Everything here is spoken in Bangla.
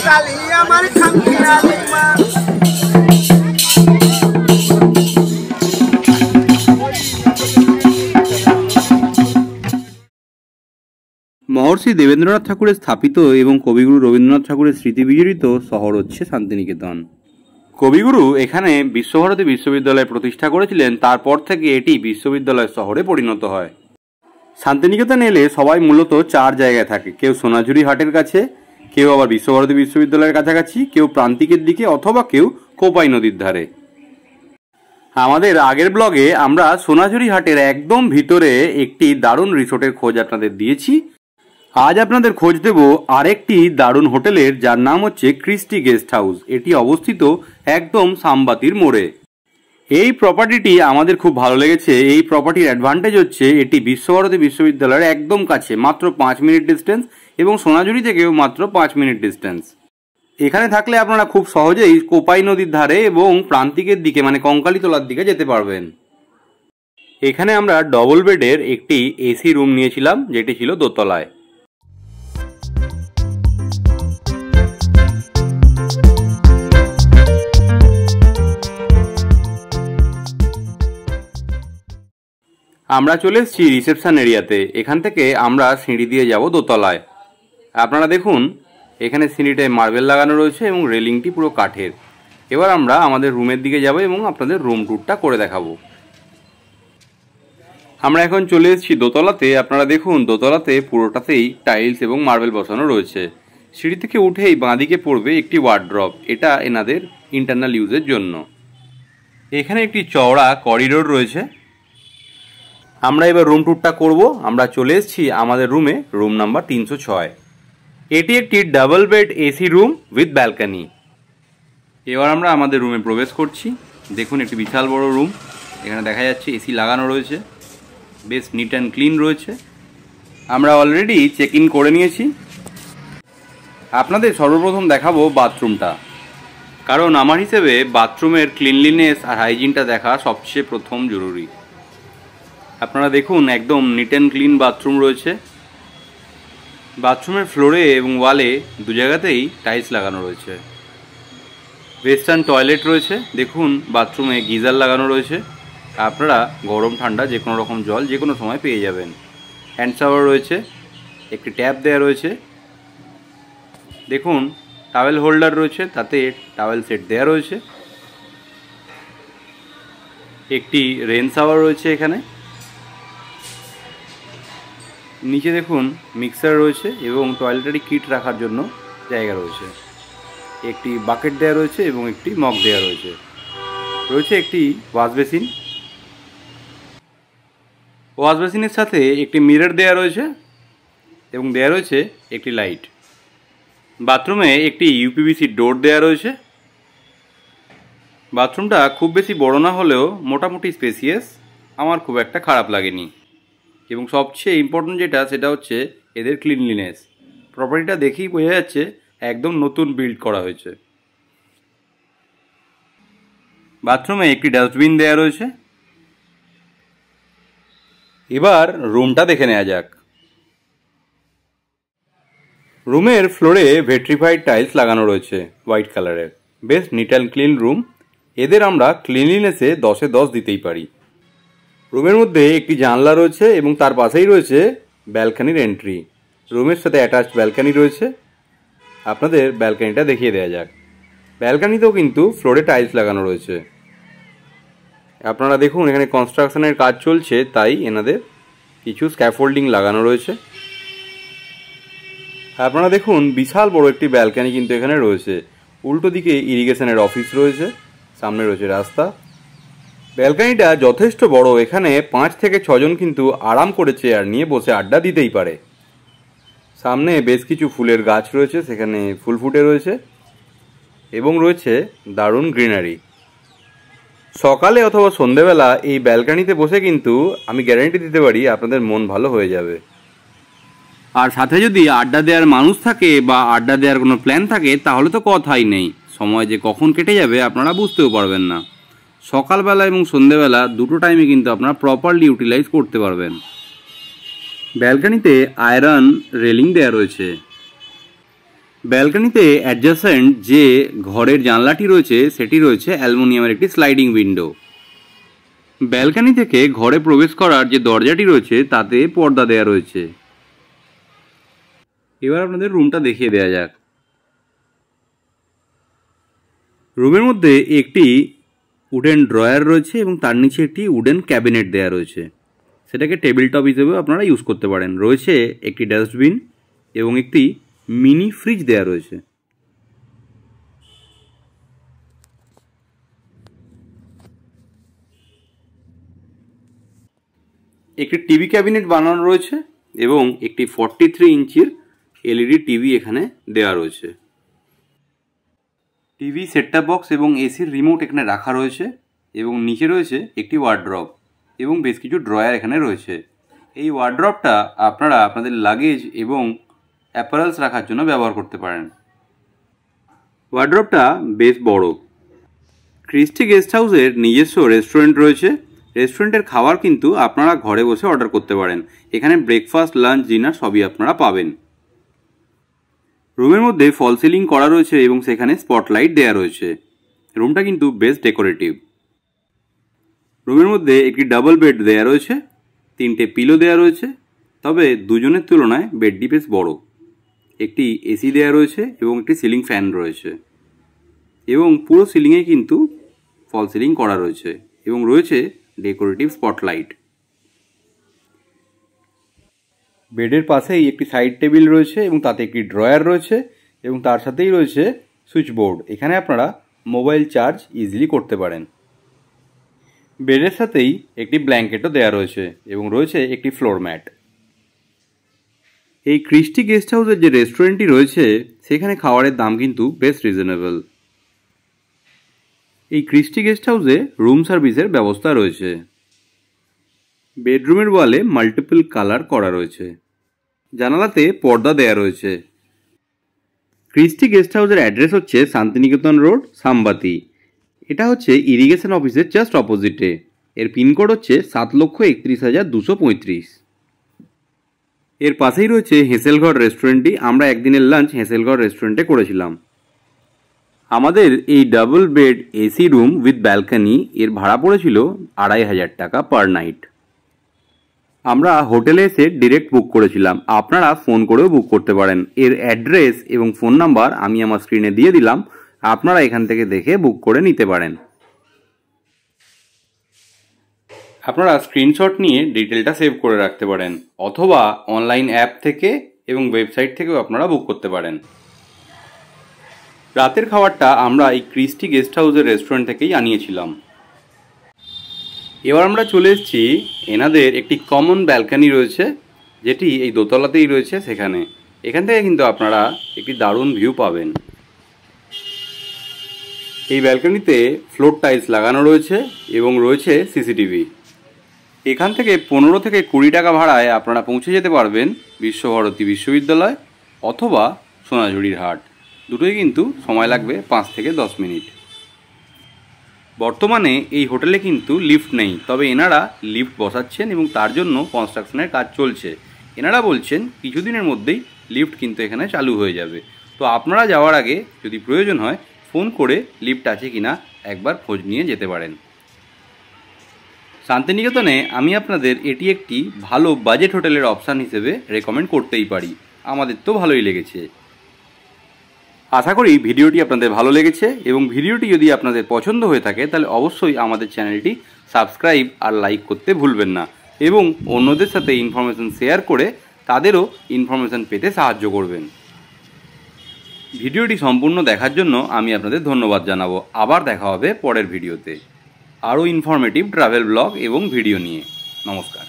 কালী আমার খামখেয়ালি মা। মহর্ষি দেবেন্দ্রনাথ ঠাকুরের স্থাপিত এবং কবিগুরু রবীন্দ্রনাথ ঠাকুরের স্মৃতি বিজড়িত শহর হচ্ছে শান্তিনিকেতন। কবিগুরু এখানে বিশ্বভারতী বিশ্ববিদ্যালয় প্রতিষ্ঠা করেছিলেন, তারপর থেকে এটি বিশ্ববিদ্যালয় শহরে পরিণত হয়। শান্তিনিকেতন এলে সবাই মূলত 4 জায়গায় থাকে, কেউ সোনাঝুরি হাটের কাছে, কেউ আবার বিশ্বভারতী বিশ্ববিদ্যালয়ের কাছাকাছি, কেউ প্রান্তিকের দিকে, অথবা কেউ কোপাই নদীর ধারে। আমাদের আগের ব্লগে আমরা সোনাঝুরি হাটের একদম ভিতরে একটি দারুণ রিসোর্টের খোঁজ আপনাদের দিয়েছি। আজ আপনাদের খোঁজ দেব আরেকটি দারুণ হোটেলের, যার নাম হচ্ছে ক্রিস্টি গেস্ট হাউস। এটি অবস্থিত একদম সামবাতির মোড়ে। এই প্রপার্টিটি আমাদের খুব ভালো লেগেছে। এই প্রপার্টির অ্যাডভান্টেজ হচ্ছে এটি বিশ্বভারতী বিশ্ববিদ্যালয়ের একদম কাছে, মাত্র 5 মিনিট ডিস্টেন্স, এবং সোনাঝুরি থেকেও মাত্র 5 মিনিট ডিস্টেন্স। এখানে থাকলে আপনারা খুব সহজেই কোপাই নদীর ধারে এবং প্রান্তিকের দিকে মানে কঙ্কালীতলার দিকে যেতে পারবেন। এখানে আমরা ডবল বেডের একটি এসি রুম নিয়েছিলাম, যেটি ছিল দোতলায়। আমরা চলে এসেছি রিসেপশন এরিয়াতে। এখান থেকে আমরা সিঁড়ি দিয়ে যাব দোতলায়। আপনারা দেখুন এখানে সিঁড়িটায় মার্বেল লাগানো রয়েছে এবং রেলিংটি পুরো কাঠের। এবার আমরা আমাদের রুমের দিকে যাব এবং আপনাদের রুম ট্যুরটা করে দেখাবো। আমরা এখন চলে এসেছি দোতলাতে। আপনারা দেখুন দোতলাতে পুরোটাতেই টাইলস এবং মার্বেল বসানো রয়েছে। সিঁড়ি থেকে উঠেই বাঁদিকে পড়বে একটি ওয়ার্ড্রপ, এটা এনাদের ইন্টারনাল ইউজের জন্য। এখানে একটি চওড়া করিডোর রয়েছে। আমরা এবার রুম ট্যুরটা করব। আমরা চলে এসেছি আমাদের রুমে, রুম নাম্বার 306। এটি একটি double bed AC room with balcony. এবার আমরা আমাদের রুমে প্রবেশ করছি। দেখুন একটি বিশাল বড় রুম। এখানে দেখা যাচ্ছে এসি লাগানো রয়েছে, বেশ নিট অ্যান্ড ক্লিন রয়েছে। আমরা অলরেডি চেক ইন করে নিয়েছি। আপনাদের সর্বপ্রথম দেখাবো বাথরুমটা, কারণ আমার হিসেবে বাথরুমের ক্লিনলিনেস আর হাইজিনটা দেখা সবচেয়ে প্রথম জরুরি। আপনারা দেখুন একদম নিট অ্যান্ড ক্লিন বাথরুম রয়েছে। বাথরুমের ফ্লোরে এবং ওয়ালে 2 জায়গাতেই টাইলস লাগানো রয়েছে। ওয়েস্টার্ন টয়লেট রয়েছে। দেখুন বাথরুমে গিজার লাগানো রয়েছে। আপনারা গরম ঠান্ডা যে কোনো রকম জল যে কোনো সময় পেয়ে যাবেন। হ্যান্ড শাওয়ার রয়েছে, একটি ট্যাপ দেওয়া রয়েছে। দেখুন টাওয়েল হোল্ডার রয়েছে, তাতে টাওয়েল সেট দেওয়া রয়েছে। একটি রেন শাওয়ার রয়েছে এখানে। নিচে দেখুন মিক্সার রয়েছে এবং টয়লেটারি কিট রাখার জন্য জায়গা রয়েছে। একটি বাকেট দেওয়া রয়েছে এবং একটি মগ দেওয়া রয়েছে। রয়েছে একটি ওয়াশ বেসিন। ওয়াশ বেসিনের সাথে একটি মিরর দেওয়া রয়েছে এবং দেওয়া রয়েছে একটি লাইট। বাথরুমে একটি ইউপিভিসি ডোর দেওয়া রয়েছে। বাথরুমটা খুব বেশি বড় না হলেও মোটামুটি স্পেসিয়াস, আমার খুব একটা খারাপ লাগেনি। এবং সবচেয়ে ইম্পর্টেন্ট যেটা, সেটা হচ্ছে এদের ক্লিনলিনেস। প্রপার্টিটা দেখেই বোঝা যাচ্ছে একদম নতুন বিল্ড করা হয়েছে। বাথরুমে একটি ডাস্টবিন দেওয়া রয়েছে। এবার রুমটা দেখে নেওয়া যাক। রুমের ফ্লোরে ভেট্রিফাইড টাইলস লাগানো রয়েছে হোয়াইট কালারের। বেশ নিট অ্যান্ড ক্লিন রুম। এদের আমরা ক্লিনলিনেসে 10-এ 10 দিতেই পারি। রুমের মধ্যে একটি জানলা রয়েছে এবং তার পাশেই রয়েছে ব্যালকনির এন্ট্রি। রুমের সাথে অ্যাটাচড ব্যালকনি রয়েছে। আপনাদের ব্যালকনিটা দেখিয়ে দেওয়া যাক। ব্যালকনিতেও কিন্তু ফ্লোরে টাইলস লাগানো রয়েছে। আপনারা দেখুন এখানে কনস্ট্রাকশনের কাজ চলছে, তাই এনাদের কিছু স্ক্যাফোল্ডিং লাগানো রয়েছে। আপনারা দেখুন বিশাল বড় একটি ব্যালকনি কিন্তু এখানে রয়েছে। উল্টো দিকে ইরিগেশনের অফিস রয়েছে, সামনে রয়েছে রাস্তা। ব্যালকনিটা যথেষ্ট বড়। এখানে 5 থেকে 6 জন কিন্তু আরাম করে চেয়ার নিয়ে বসে আড্ডা দিতেই পারে। সামনে বেশ কিছু ফুলের গাছ রয়েছে, সেখানে ফুল ফুটে রয়েছে এবং রয়েছে দারুণ গ্রিনারি। সকালে অথবা সন্ধেবেলা এই ব্যালকনিতে বসে কিন্তু আমি গ্যারান্টি দিতে পারি আপনাদের মন ভালো হয়ে যাবে। আর সাথে যদি আড্ডা দেওয়ার মানুষ থাকে বা আড্ডা দেওয়ার কোনো প্ল্যান থাকে, তাহলে তো কথাই নেই। সময় যে কখন কেটে যাবে আপনারা বুঝতেও পারবেন না। সকালবেলা এবং সন্ধেবেলা দুটো টাইমে কিন্তু আপনারা প্রপারলি ইউটিলাইজ করতে পারবেন। ব্যালকনিতে আয়রন রেলিং দেওয়া রয়েছে। ব্যালকনিতে অ্যাডজাসেন্ট যে ঘরের জানলাটি রয়েছে সেটি রয়েছে অ্যালুমিনিয়ামের একটি স্লাইডিং উইন্ডো। ব্যালকনি থেকে ঘরে প্রবেশ করার যে দরজাটি রয়েছে তাতে পর্দা দেওয়া রয়েছে। এবার আপনাদের রুমটা দেখিয়ে দেওয়া যাক। রুমের মধ্যে একটি উডেন ড্রয়ার রয়েছে এবং তার নিচে একটি উডেন ক্যাবিনেট দেওয়া রয়েছে, সেটাকে টেবিল টপ হিসেবেও আপনারা ইউজ করতে পারেন। রয়েছে একটি ডাস্টবিন এবং একটি মিনি ফ্রিজ দেওয়া রয়েছে। একটি টিভি ক্যাবিনেট বানানো রয়েছে এবং একটি 43 ইঞ্চির এলইডি টিভি এখানে দেওয়া রয়েছে। টিভি, সেটটপ বক্স এবং এসির রিমোট এখানে রাখা রয়েছে এবং নিচে রয়েছে একটি ওয়ার্ড্রপ এবং বেশ কিছু ড্রয়ার এখানে রয়েছে। এই ওয়ার্ড্রপটা আপনারা আপনাদের লাগেজ এবং অ্যাপারেলস রাখার জন্য ব্যবহার করতে পারেন। ওয়ার্ড্রপটা বেশ বড়। ক্রিস্টি গেস্ট হাউসের নিজস্ব রেস্টুরেন্ট রয়েছে। রেস্টুরেন্টের খাবার কিন্তু আপনারা ঘরে বসে অর্ডার করতে পারেন। এখানে ব্রেকফাস্ট, লাঞ্চ, ডিনার সবই আপনারা পাবেন। রুমের মধ্যে ফল সিলিং করা রয়েছে এবং সেখানে স্পটলাইট দেওয়া রয়েছে। রুমটা কিন্তু বেশ ডেকোরেটিভ। রুমের মধ্যে একটি ডাবল বেড দেওয়া রয়েছে, 3টে পিলো দেওয়া রয়েছে, তবে দুজনের তুলনায় বেডটি বেশ বড়। একটি এসি দেওয়া রয়েছে এবং একটি সিলিং ফ্যান রয়েছে এবং পুরো সিলিংয়ে কিন্তু ফল সিলিং করা রয়েছে এবং রয়েছে ডেকোরেটিভ স্পটলাইট। বেডের পাশেই একটি সাইড টেবিল রয়েছে এবং তাতে একটি ড্রয়ার রয়েছে এবং তার সাথেই রয়েছে সুইচ বোর্ড। এখানে আপনারা মোবাইল চার্জ ইজিলি করতে পারেন। বেডের সাথেই একটি ব্ল্যাঙ্কেটও দেওয়া রয়েছে এবং রয়েছে একটি ফ্লোর ম্যাট। এই ক্রিস্টি গেস্ট হাউসের যে রেস্টুরেন্টটি রয়েছে সেখানে খাবারের দাম কিন্তু বেশ রিজনেবল। এই ক্রিস্টি গেস্ট হাউসে রুম সার্ভিসের ব্যবস্থা রয়েছে। বেডরুমের ওয়ালে মাল্টিপল কালার করা রয়েছে। জানালাতে পর্দা দেয়া রয়েছে। ক্রিস্টি গেস্ট হাউসের অ্যাড্রেস হচ্ছে শান্তিনিকেতন রোড, সামবাতি। এটা হচ্ছে ইরিগেশন অফিসের জাস্ট অপোজিটে। এর পিনকোড হচ্ছে 7,31,235। এর পাশেই রয়েছে হেসেলঘর রেস্টুরেন্টটি। আমরা একদিনের লাঞ্চ হেসেলঘর রেস্টুরেন্টে করেছিলাম। আমাদের এই double bed AC room with balcony এর ভাড়া পড়েছিল 2,500 টাকা পার নাইট। আমরা হোটেলে এসে ডিরেক্ট বুক করেছিলাম। আপনারা ফোন করেও বুক করতে পারেন। এর অ্যাড্রেস এবং ফোন নাম্বার আমি আমার স্ক্রিনে দিয়ে দিলাম, আপনারা এখান থেকে দেখে বুক করে নিতে পারেন। আপনারা স্ক্রিনশট নিয়ে ডিটেলটা সেভ করে রাখতে পারেন অথবা অনলাইন অ্যাপ থেকে এবং ওয়েবসাইট থেকেও আপনারা বুক করতে পারেন। রাতের খাবারটা আমরা এই ক্রিস্টি গেস্ট হাউসের রেস্টুরেন্ট থেকেই আনিয়েছিলাম। এবার আমরা চলে এসেছি এনাদের একটি কমন ব্যালকনি রয়েছে, যেটি এই দোতলাতেই রয়েছে। এখান থেকে কিন্তু আপনারা একটি দারুণ ভিউ পাবেন। এই ব্যালকনিতে ফ্লোর টাইলস লাগানো রয়েছে এবং রয়েছে সিসিটিভি। এখান থেকে 15 থেকে 20 টাকা ভাড়ায় আপনারা পৌঁছে যেতে পারবেন বিশ্বভারতী বিশ্ববিদ্যালয় অথবা সোনাঝুরির হাট। দুটোই কিন্তু সময় লাগবে 5 থেকে 10 মিনিট। বর্তমানে এই হোটেলে কিন্তু লিফট নেই, তবে এনারা লিফট বসাচ্ছেন এবং তার জন্য কনস্ট্রাকশনের কাজ চলছে। এনারা বলছেন কিছুদিনের মধ্যেই লিফট কিন্তু এখানে চালু হয়ে যাবে। তো আপনারা যাওয়ার আগে যদি প্রয়োজন হয় ফোন করে লিফট আছে কিনা একবার খোঁজ নিয়ে যেতে পারেন। শান্তিনিকেতনে আমি আপনাদের এটি একটি ভালো বাজেট হোটেলের অপশান হিসেবে রেকমেন্ড করতেই পারি। আমাদের তো ভালোই লেগেছে। আশা করি ভিডিওটি আপনাদের ভালো লেগেছে এবং ভিডিওটি যদি আপনাদের পছন্দ হয়ে থাকে তাহলে অবশ্যই আমাদের চ্যানেলটি সাবস্ক্রাইব আর লাইক করতে ভুলবেন না এবং অন্যদের সাথে ইনফরমেশন শেয়ার করে তাদেরও ইনফরমেশন পেতে সাহায্য করবেন। ভিডিওটি সম্পূর্ণ দেখার জন্য আমি আপনাদের ধন্যবাদ জানাবো। আবার দেখা হবে পরের ভিডিওতে আরও ইনফরমেটিভ ট্রাভেল ব্লগ এবং ভিডিও নিয়ে। নমস্কার।